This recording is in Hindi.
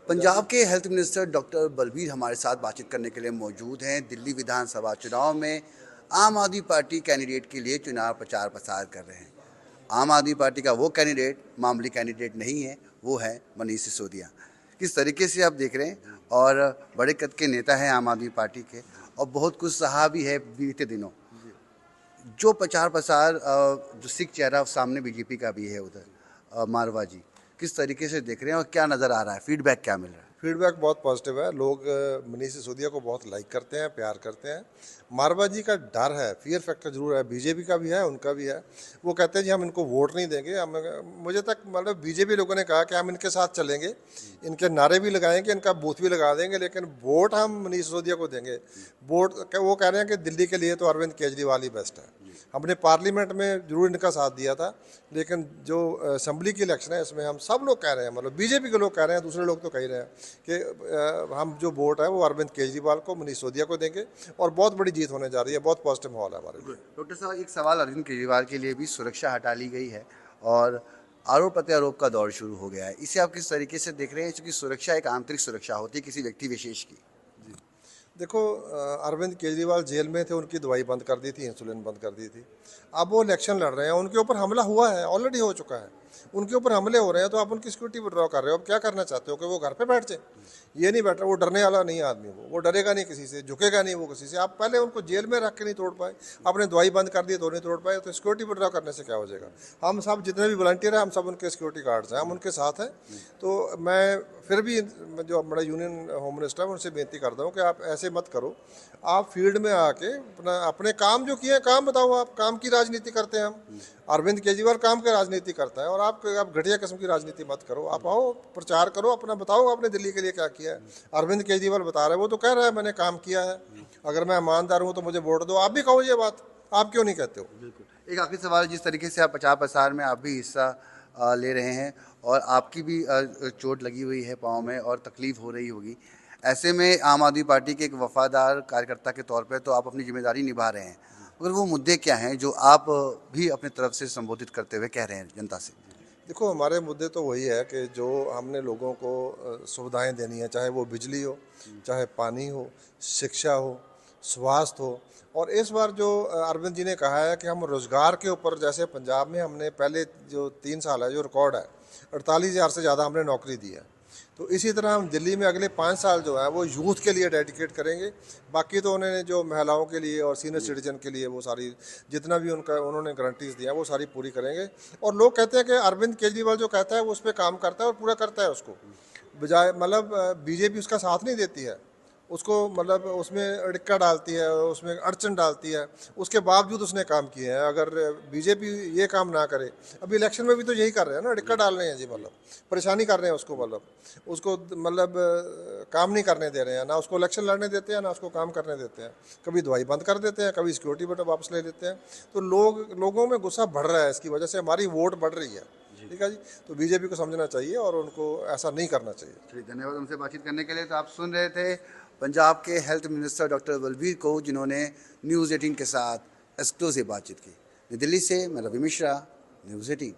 पंजाब के हेल्थ मिनिस्टर डॉक्टर बलबीर हमारे साथ बातचीत करने के लिए मौजूद हैं। दिल्ली विधानसभा चुनाव में आम आदमी पार्टी कैंडिडेट के लिए चुनाव प्रचार प्रसार कर रहे हैं। आम आदमी पार्टी का वो कैंडिडेट मामूली कैंडिडेट नहीं है, वो है मनीष सिसोदिया। किस तरीके से आप देख रहे हैं, और बड़े कद के नेता हैं आम आदमी पार्टी के, और बहुत कुछ सहा भी है बीते दिनों। जो प्रचार प्रसार जो सिख चेहरा सामने बीजेपी का भी है उधर मारवा जी, किस तरीके से देख रहे हैं और क्या नज़र आ रहा है, फीडबैक क्या मिल रहा है? फीडबैक बहुत पॉजिटिव है। लोग मनीष सिसोदिया को बहुत लाइक करते हैं, प्यार करते हैं। मारवा जी का डर है, फियर फैक्टर जरूर है, बीजेपी का भी है, उनका भी है। वो कहते हैं जी हम इनको वोट नहीं देंगे। हम मुझे तक मतलब बीजेपी लोगों ने कहा कि हम इनके साथ चलेंगे, इनके नारे भी लगाएंगे, इनका बूथ भी लगा देंगे, लेकिन वोट हम मनीष सिसोदिया को देंगे। वोट वो कह रहे हैं कि दिल्ली के लिए तो अरविंद केजरीवाल ही बेस्ट है। हमने पार्लियामेंट में जरूर इनका साथ दिया था, लेकिन जो असेंबली की इलेक्शन है इसमें हम सब लोग कह रहे हैं, मतलब बीजेपी के लोग कह रहे हैं, दूसरे लोग तो कह ही रहे हैं कि हम जो वोट है वो अरविंद केजरीवाल को, मनीष सिसोदिया को देंगे और बहुत बड़ी जीत होने जा रही है। बहुत पॉजिटिव माहौल है हमारे लिए। डॉक्टर साहब, एक सवाल, अरविंद केजरीवाल के लिए भी सुरक्षा हटा ली गई है और आरोप प्रत्यारोप का दौर शुरू हो गया है, इसे आप किस तरीके से देख रहे हैं? क्योंकि सुरक्षा एक आंतरिक सुरक्षा होती है किसी व्यक्ति विशेष की। देखो, अरविंद केजरीवाल जेल में थे, उनकी दवाई बंद कर दी थी, इंसुलिन बंद कर दी थी। अब वो इलेक्शन लड़ रहे हैं, उनके ऊपर हमला हुआ है, ऑलरेडी हो चुका है। उनके ऊपर हमले हो रहे हैं तो आप उनकी सिक्योरिटी विड्रॉ कर रहे हो। अब क्या करना चाहते हो कि वो घर पे बैठ जाए? ये नहीं बैठ रहा, वो डरने वाला नहीं आदमी, वो डरेगा नहीं किसी से, झुकेगा नहीं वो किसी से। आप पहले उनको जेल में रख के नहीं तोड़ पाए, आपने दवाई बंद कर दी तो नहीं तोड़ पाए, तो सिक्योरिटी विड्रॉ करने से क्या हो जाएगा? हम सब जितने भी वॉलंटियर हैं, हम सब उनके सिक्योरिटी गार्ड्स हैं, हम उनके साथ हैं। तो मैं फिर भी जो हमारा यूनियन होम मिनिस्टर है उनसे बेनती करता हूँ कि आप ऐसे मत करो। आप फील्ड में आके अपने काम जो किए काम बताओ। आप काम की राजनीति करते हैं, हम अरविंद केजरीवाल काम की राजनीति करता है, और आप घटिया किस्म की राजनीति मत करो। आप आओ, प्रचार करो, अपना बताओ आपने दिल्ली के लिए क्या किया है। अरविंद केजरीवाल बता रहे हैं, वो तो कह रहा है मैंने काम किया है, अगर मैं ईमानदार हूँ तो मुझे वोट दो। आप भी कहो ये बात, आप क्यों नहीं कहते हो? बिल्कुल। एक आखिरी सवाल, जिस तरीके से आप प्रचार प्रसार में आप भी हिस्सा ले रहे हैं और आपकी भी चोट लगी हुई है पाँव में और तकलीफ हो रही होगी, ऐसे में आम आदमी पार्टी के एक वफादार कार्यकर्ता के तौर पे तो आप अपनी जिम्मेदारी निभा रहे हैं, मगर वो मुद्दे क्या हैं जो आप भी अपनी तरफ से संबोधित करते हुए कह रहे हैं जनता से? देखो, हमारे मुद्दे तो वही है कि जो हमने लोगों को सुविधाएं देनी है, चाहे वो बिजली हो, चाहे पानी हो, शिक्षा हो, स्वास्थ्य हो। और इस बार जो अरविंद जी ने कहा है कि हम रोज़गार के ऊपर, जैसे पंजाब में हमने पहले जो 3 साल है जो रिकॉर्ड है, 48,000 से ज़्यादा हमने नौकरी दी है, तो इसी तरह हम दिल्ली में अगले 5 साल जो है वो यूथ के लिए डेडिकेट करेंगे। बाकी तो उन्होंने जो महिलाओं के लिए और सीनियर सिटीजन के लिए वो सारी जितना भी उनका उन्होंने गारंटीज दिया वो सारी पूरी करेंगे। और लोग कहते हैं कि अरविंद केजरीवाल जो कहता है वो उस पर काम करता है और पूरा करता है उसको, बजाय मतलब बीजेपी उसका साथ नहीं देती है, उसको मतलब उसमें अड़िक्का डालती है, उसमें अड़चन डालती है, उसके बावजूद उसने काम किए हैं। अगर बीजेपी ये काम ना करे, अभी इलेक्शन में भी तो यही कर रहे हैं ना, अड़िक्का डाल रहे हैं जी, मतलब परेशानी कर रहे हैं उसको, मतलब उसको मतलब काम नहीं करने दे रहे हैं, ना उसको इलेक्शन लड़ने देते हैं, ना उसको काम करने देते हैं। कभी दवाई बंद कर देते हैं, कभी सिक्योरिटी बटन वापस ले लेते हैं। तो लोगों में गुस्सा बढ़ रहा है, इसकी वजह से हमारी वोट बढ़ रही है। ठीक है जी, तो बीजेपी को समझना चाहिए और उनको ऐसा नहीं करना चाहिए। चलिए, धन्यवाद हमसे बातचीत करने के लिए। तो आप सुन रहे थे पंजाब के हेल्थ मिनिस्टर डॉक्टर बलबीर को, जिन्होंने न्यूज़ 18 के साथ एक्सक्लूसिव बातचीत की। दिल्ली से मैं रवि मिश्रा, न्यूज़ 18।